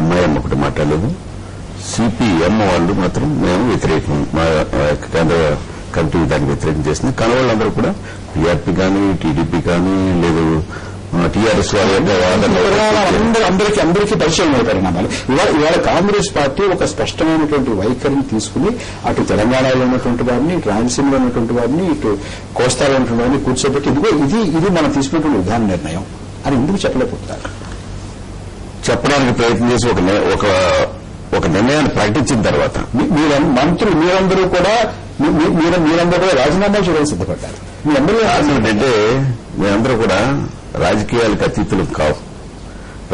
MIM ఒకటి మాట్లాడలేదు, CPM వాళ్ళు మాత్రం మేము వ్యతిరేకం, మా కేంద్ర కమిటీ దానికి వ్యతిరేకం చేసింది. కానీ వాళ్ళందరూ కూడా టీఆర్పీ కానీ టీడీపీ కానీ లేదు టీఆర్ఎస్ వాళ్ళ అందరికీ పరిచయం పరిణామాలు. ఇవాళ కాంగ్రెస్ పార్టీ ఒక స్పష్టమైనటువంటి వైఖరిని తీసుకుని అటు తెలంగాణలో ఉన్నటువంటి వారిని, ఇటు రాయలసీమలో ఉన్నటువంటి వారిని, ఇటు కోస్తాలో ఉన్నటువంటి వారిని కూర్చోబెట్టి ఇది మనం తీసుకున్నటువంటి విధాన నిర్ణయం అని ఎందుకు చెప్పలేకపోతున్నారు? చెప్పడానికి ప్రయత్నం చేసి ఒక నిర్ణయాన్ని ప్రకటించిన తర్వాత మీరందరూ కూడా రాజీనామా చేయడానికి సిద్ధపడ్డారు. మీ ఎమ్మెల్యే ఏంటంటే మేమందరూ కూడా రాజకీయాలకు అతీతులు కావు.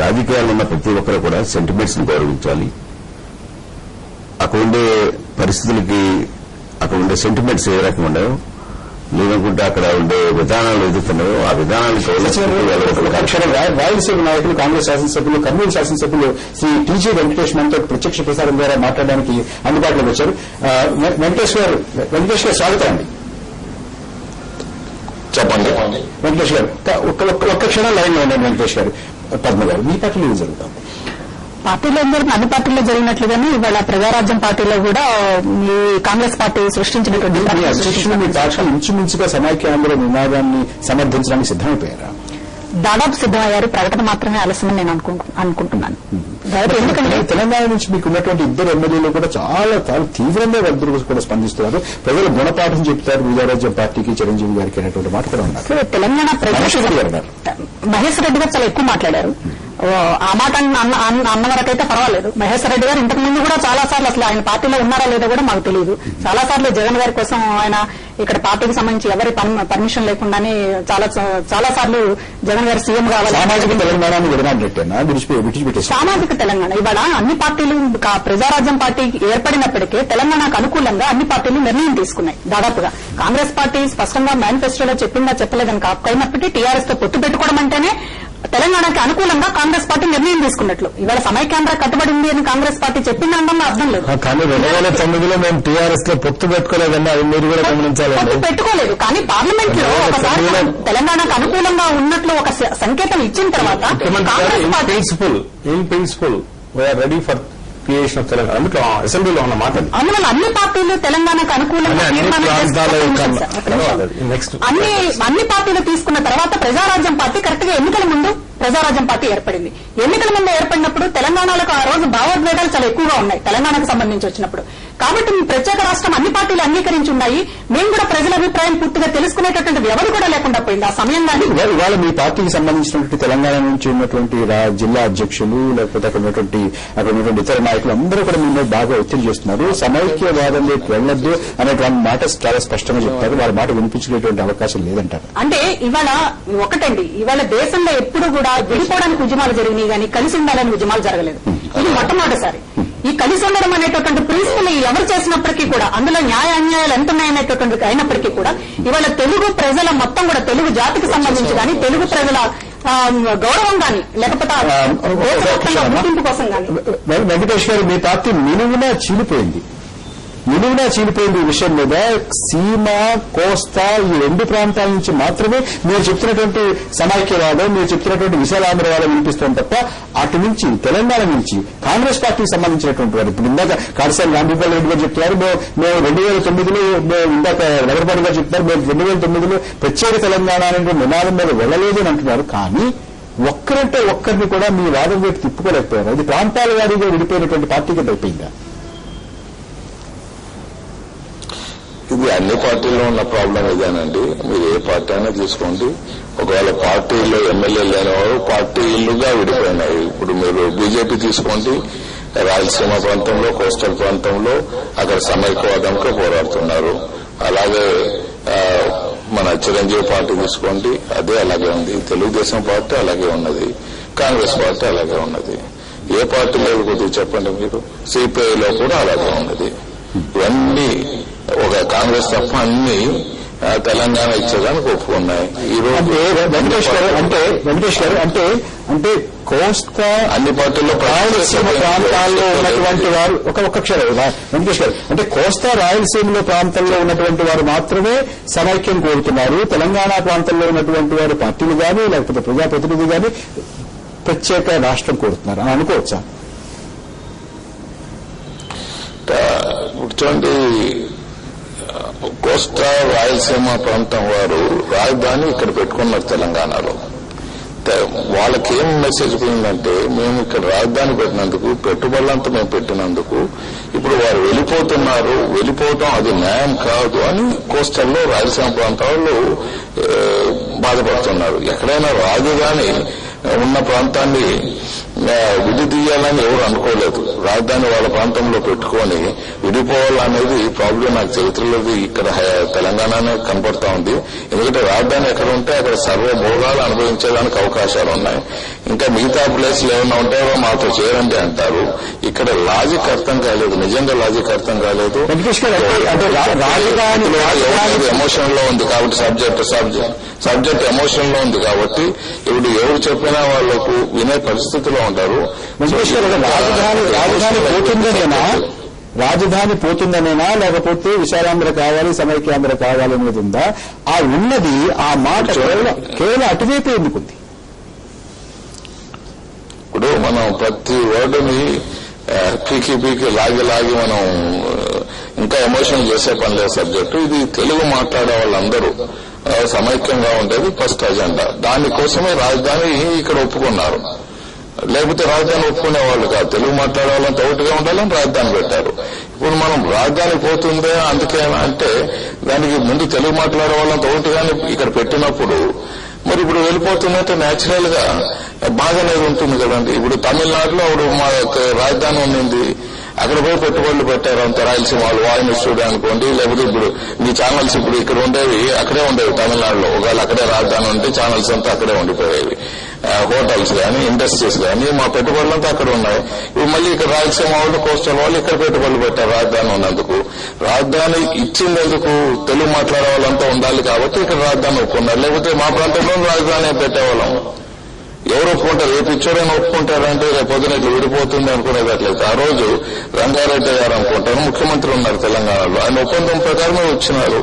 రాజకీయాలు ఉన్న ప్రతి ఒక్కరు కూడా సెంటిమెంట్స్ ని గౌరవించాలి. అక్కడ ఉండే పరిస్థితులకి, అక్కడ ఉండే సెంటిమెంట్స్ ఏ రకంగా ఉన్నాయో, లేదనుకుంటే అక్కడ ఉండే విధానాలు ఎదుగుతున్నాయో ఆ విధానాలకు రాయలసీమ నాయకులు, కాంగ్రెస్ శాసనసభ్యులు, కర్నూలు శాసనసభ్యులు శ్రీ టీజీ వెంకటేష్ మనతో ప్రత్యక్ష ప్రసారం ద్వారా మాట్లాడడానికి అందుబాటులోకి వచ్చారు. వెంకటేష్ గారు స్వాగతం అండి. చెప్పండి వెంకటేష్ గారు, ఒక్క క్షణం లైన్ లో ఉండండి. వెంకటేష్ గారు, పద్మ గారు, మీ పార్టీలో ఏం జరుగుతాం? పార్టీలో అన్ని పార్టీల్లో జరిగినట్లుగానే ఇవాళ ప్రజారాజ్యం పార్టీలో కూడా ఈ కాంగ్రెస్ పార్టీ సృష్టించినటువంటి అధ్యక్షులు మీ పార్టీ ఇంచుమించుగా సమైక్య ఆందోళన నినాదాన్ని సమర్థించడానికి సిద్దమైపోయారా? దాదాపు సిద్దమయ్యారు. ప్రకటన మాత్రమే ఆలస్యమని నేను అనుకుంటున్నాను. ఎందుకంటే తెలంగాణ నుంచి మీకు ఉన్నటువంటి ఇద్దరు ఎమ్మెల్యేలు కూడా చాలా తీవ్రంగా వద్దరు కూడా స్పందిస్తున్నారు. ప్రజలు గుణపాఠం చెప్తారు ప్రజారాజ్యం పార్టీకి, చిరంజీవి గారికి అనేటువంటి మాట కూడా ఉన్నారు. తెలంగాణ మహేష్ రెడ్డి గారు చాలా ఎక్కువ మాట్లాడారు. ఆ మాట అన్న వరకైతే పర్వాలేదు. మహేశ్వర రెడ్డి గారు ఇంతకు ముందు కూడా చాలా సార్లు అసలు ఆయన పార్టీలో ఉన్నారా లేదో కూడా మాకు తెలియదు. చాలా సార్లు జగన్ గారి కోసం ఆయన ఇక్కడ పార్టీకి సంబంధించి ఎవరి పర్మిషన్ లేకుండానే చాలా సార్లు జగన్ గారు సీఎం కావాలి. సామాజిక తెలంగాణ ఇవాళ అన్ని పార్టీలు ప్రజారాజ్యం పార్టీ ఏర్పడినప్పటికీ తెలంగాణకు అనుకూలంగా అన్ని పార్టీలు నిర్ణయం తీసుకున్నాయి. దాదాపుగా కాంగ్రెస్ పార్టీ స్పష్టంగా మేనిఫెస్టోలో చెప్పిందా చెప్పలేదని కాకపోయినప్పటికీ టీఆర్ఎస్ తో పొత్తు పెట్టుకోవడం అంటేనే తెలంగాణకి అనుకూలంగా కాంగ్రెస్ పార్టీ నిర్ణయం తీసుకున్నట్లు. ఇవాళ సమైక్యాంధ్ర కట్టుబడి ఉంది అని కాంగ్రెస్ పార్టీ చెప్పిందన్న అర్థం లేదు. కానీ 2009లో మేము టీఆర్ఎస్ లో పొత్తు పెట్టుకోలేదన్నా మీరు కూడా గమనించాలి. పొత్తు పెట్టుకోలేదు, కానీ పార్లమెంట్ లో ఒకసారి తెలంగాణకు అనుకూలంగా ఉన్నట్లు ఒక సంకేతం ఇచ్చిన తర్వాత Congress party principle ready for creation of Telangana అందులో అసెంబ్లీలో ఉన్న మాట. అందువల్ల అన్ని పార్టీలు తెలంగాణకు అనుకూలంగా అన్ని పార్టీలు తీసుకున్న తర్వాత ప్రజారాజ్యం పార్టీ కరెక్ట్ గా ఎన్నికల ముందు ప్రజారాజ్యం పార్టీ ఏర్పడింది. ఎన్నికల ముందు ఏర్పడినప్పుడు తెలంగాణలో ఆ రోజు భావోద్వేగాలు చాలా ఎక్కువగా ఉన్నాయి తెలంగాణకు సంబంధించి వచ్చినప్పుడు. కాబట్టి ప్రత్యేక రాష్ట్రం అన్ని పార్టీలు అంగీకరించి ఉన్నాయి. మేము కూడా ప్రజల అభిప్రాయం పూర్తిగా తెలుసుకునేటటువంటి వ్యవధి కూడా లేకుండా పోయింది ఆ సమయంలో. ఇవాళ మీ పార్టీకి సంబంధించినటువంటి తెలంగాణ నుంచి ఉన్నటువంటి జిల్లా అధ్యక్షులు లేకపోతే అక్కడ ఉన్నటువంటి ఇతర నాయకులు అందరూ కూడా మీ మీద బాగా ఒత్తిడి చేస్తున్నారు. సమైక్యవాదంలోకి వెళ్లొద్దు అనేటువంటి మాట చాలా స్పష్టంగా చెప్తారు. వాళ్ళ మాట వినిపించుకునేటువంటి అవకాశం లేదంటారు. అంటే ఇవాళ ఒకటండి, ఇవాళ దేశంలో ఎప్పుడు కూడా విడిపోవడానికి ఉద్యమాలు జరిగినాయి కానీ కలిసి ఉండాలని ఉద్యమాలు జరగలేదు. ఇది మొట్టమొదటిసారి. ఈ కలిసి ఉండడం అనేటటువంటి ప్రిన్సిపల్ ఎవరు చేసినప్పటికీ కూడా అందులో న్యాయ అన్యాయాలు ఎంత ఉన్నాయనేటటువంటి అయినప్పటికీ కూడా ఇవాళ తెలుగు ప్రజల మొత్తం కూడా తెలుగు జాతికి సంబంధించి కానీ తెలుగు ప్రజల గౌరవం కానీ లేకపోతే గుర్తింపు కోసం కానీ. వెంకటేష్ గారు, మీ పార్టీ నిలువునా చీలిపోయింది ఈ విషయం మీద. సీమ, కోస్తా ఈ రెండు ప్రాంతాల నుంచి మాత్రమే మీరు చెప్తున్నటువంటి సమైక్యవాదం, మీరు చెప్తున్నటువంటి విశాలాంధ్రవాదం వినిపిస్తుంది తప్ప అటు నుంచి తెలంగాణ నుంచి కాంగ్రెస్ పార్టీకి సంబంధించినటువంటి వారు ఇప్పుడు ఇందాక కాడసాని రాంభూపాల్ రెడ్డి గారు చెప్తున్నారు, మేము 2009లో ఇందాక నగరపాటి గారు చెప్తున్నారు, మేము 2009లో ప్రత్యేక తెలంగాణ అనే నినాదం మీద వెళ్ళలేదు అని అంటున్నారు. కానీ ఒక్కరంటే ఒక్కరిని కూడా మీ వాదం వైపు తిప్పుకోలేకపోయారు. అది ప్రాంతాల వారీగా విడిపోయినటువంటి పార్టీకి అయిపోయిందా? ఇది అన్ని పార్టీల్లో ఉన్న ప్రాబ్లం ఇదేనండి. మీరు ఏ పార్టీ అయినా తీసుకోండి, ఒకవేళ పార్టీలో ఎమ్మెల్యేలు లేనివారు పార్టీలుగా విడిపోయినాయి. ఇప్పుడు మీరు బీజేపీ తీసుకోండి, రాయలసీమ ప్రాంతంలో, కోస్టల్ ప్రాంతంలో అక్కడ సమైక్యవాదంతో పోరాడుతున్నారు. అలాగే మన చిరంజీవి పార్టీ తీసుకోండి, అదే అలాగే ఉంది. తెలుగుదేశం పార్టీ అలాగే ఉన్నది, కాంగ్రెస్ పార్టీ అలాగే ఉన్నది. ఏ పార్టీ లేదు కొద్దిగా చెప్పండి మీరు. సిపిఐలో కూడా అలాగే ఉన్నది. ఇవన్నీ ఒక కాంగ్రెస్ తప్ప అన్ని తెలంగాణ ఇచ్చేదానికి ఒప్పుకున్నాయి. ఈ రోజు వెంకటేష్ గారు అంటే కోస్తా అన్ని పార్టీల్లో రాయలసీమ ప్రాంతాల్లో ఉన్నటువంటి వారు ఒక్క క్షణం వెంకటేష్ గారు, అంటే కోస్తా రాయలసీమలో ప్రాంతంలో ఉన్నటువంటి వారు మాత్రమే సమైక్యం కోరుతున్నారు. తెలంగాణ ప్రాంతంలో ఉన్నటువంటి వారు పార్టీలు కానీ లేకపోతే ప్రజాప్రతినిధులు కానీ ప్రత్యేక రాష్ట్రం కోరుతున్నారు అని అనుకోవచ్చా? ఇప్పుడు చూడండి, కోస్తా రాయలసీమ ప్రాంతం వారు రాజధాని ఇక్కడ పెట్టుకున్నారు తెలంగాణలో. వాళ్ళకి ఏం మెసేజ్ పోయిందంటే, మేము ఇక్కడ రాజధాని పెట్టినందుకు, పెట్టుబడులంతా మేము పెట్టినందుకు ఇప్పుడు వారు వెళ్ళిపోవటం అది న్యాయం కాదు అని కోస్టల్లో రాయలసీమ ప్రాంతాల్లో బాధపడుతున్నారు. ఎక్కడైనా రాజధాని ఉన్న ప్రాంతాన్ని విడిదీయాలని ఎవరు అనుకోలేదు. రాజధాని వాళ్ళ ప్రాంతంలో పెట్టుకొని విడిపోవాలనేది ప్రాబ్లం నాకు చరిత్రలో ఇక్కడ తెలంగాణనే కనపడతా ఉంది. ఎందుకంటే రాజధాని ఎక్కడ ఉంటే అక్కడ సర్వభోగాలు అనుభవించేదానికి అవకాశాలు ఉన్నాయి. ఇంకా మిగతా ప్లేస్లు ఏమన్నా ఉంటారో మాతో చేరండి అంటారు. ఇక్కడ లాజిక్ అర్థం కాలేదు, నిజంగా లాజిక్ అర్థం కాలేదు. ఎమోషన్ లో ఉంది కాబట్టి సబ్జెక్ట్ ఎమోషన్ లో ఉంది కాబట్టి ఇప్పుడు ఎవరు చెప్పినా వాళ్లకు వినే పరిస్థితిలో ఉంటారు. రాజధాని పోతుందనేనా లేకపోతే విశాలాంధ్ర కావాలి, సమైక్యాంధ్ర కావాలి అనేది ఉందా? ఆ ఉన్నది ఆ మాట కేవలం అటువైపు ఎందుకుంది? ఇప్పుడు మనం ప్రతి వర్డుని పీకి లాగి మనం ఇంకా ఎమోషన్ చేసే పని లేదు సబ్జెక్టు. ఇది తెలుగు మాట్లాడే వాళ్ళందరూ సమైక్యంగా ఉండేది ఫస్ట్ అజెండా. దానికోసమే రాజధాని ఇక్కడ ఒప్పుకున్నారు. లేకపోతే రాజధాని ఒప్పుకునే వాళ్ళు కాదు, తెలుగు మాట్లాడే వాళ్ళంతా ఒకటిగా ఉండాలని రాజధాని పెట్టారు. ఇప్పుడు మనం రాజధాని పోతుందే అందుకేనా అంటే, దానికి ముందు తెలుగు మాట్లాడే వాళ్ళంతా ఒకటిగానే ఇక్కడ పెట్టినప్పుడు మరి ఇప్పుడు వెళ్ళిపోతుందంటే న్యాచురల్ గా బాధ అనేది ఉంటుంది కదండి. ఇప్పుడు తమిళనాడులో అప్పుడు మా రాజధాని ఉండింది, అక్కడ పోయి పెట్టుబడులు పెట్టారు అంత రాయలసీమ వాళ్ళు, వాయిన్ స్టూడియో అనుకోండి, లేకపోతే ఇప్పుడు మీ ఛానల్స్ ఇప్పుడు ఇక్కడ ఉండేవి అక్కడే ఉండేవి తమిళనాడులో. ఒకవేళ అక్కడే రాజధాని ఉంటే ఛానల్స్ అంతా అక్కడే ఉండిపోయేవి. హోటల్స్ కానీ ఇండస్ట్రీస్ కానీ మా పెట్టుబడులంతా అక్కడ ఉన్నాయి. ఇప్పుడు మళ్ళీ ఇక్కడ రాయలసీమ వాళ్ళు, కోస్టల్ వాళ్ళు ఇక్కడ పెట్టుబడులు పెట్టారు రాజధాని ఉన్నందుకు. రాజధాని ఇచ్చిందెందుకు? తెలుగు మాట్లాడే వాళ్ళంతా ఉండాలి కాబట్టి ఇక్కడ రాజధాని ఒప్పుకున్నారు. లేకపోతే మా ప్రాంతంలో రాజధాని పెట్టేవాళ్ళం. ఎవరు ఒప్పుకుంటారు? ఏ పిచ్చోడైనా ఒప్పుకుంటారంటే రేపు పొద్దున ఇట్లా విడిపోతుంది అనుకునేది. అట్లయితే ఆ రోజు రంగారెడ్డి గారు అనుకుంటారు ముఖ్యమంత్రి ఉన్నారు తెలంగాణలో, ఆయన ఒప్పందం ప్రకారమే వచ్చినారు.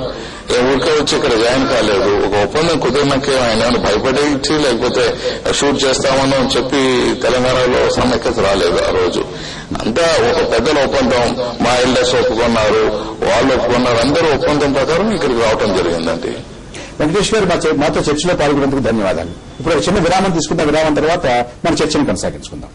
ఊరికే వచ్చి ఇక్కడ జాయిన్ కాలేదు. ఒక ఒప్పందం కుదిరినాకే ఆయన భయపడి ఇచ్చి లేకపోతే షూట్ చేస్తామని చెప్పి తెలంగాణలో సమైక్యత రాలేదు ఆ రోజు. అంతా ఒక పెద్దల ఒప్పందం. మా ఎల్డర్స్ ఒప్పుకున్నారు, వాళ్ళు ఒప్పుకున్నారు, అందరూ ఒప్పందం ప్రకారం ఇక్కడికి రావడం జరిగిందండి. వెంకటేష్ గారు మాతో చర్చలో పాల్గొనేందుకు ధన్యవాదాలు. ఇప్పుడు చిన్న విరామం తీసుకుందాం. విరామం తర్వాత మన చర్చను కొనసాగించుకుందాం.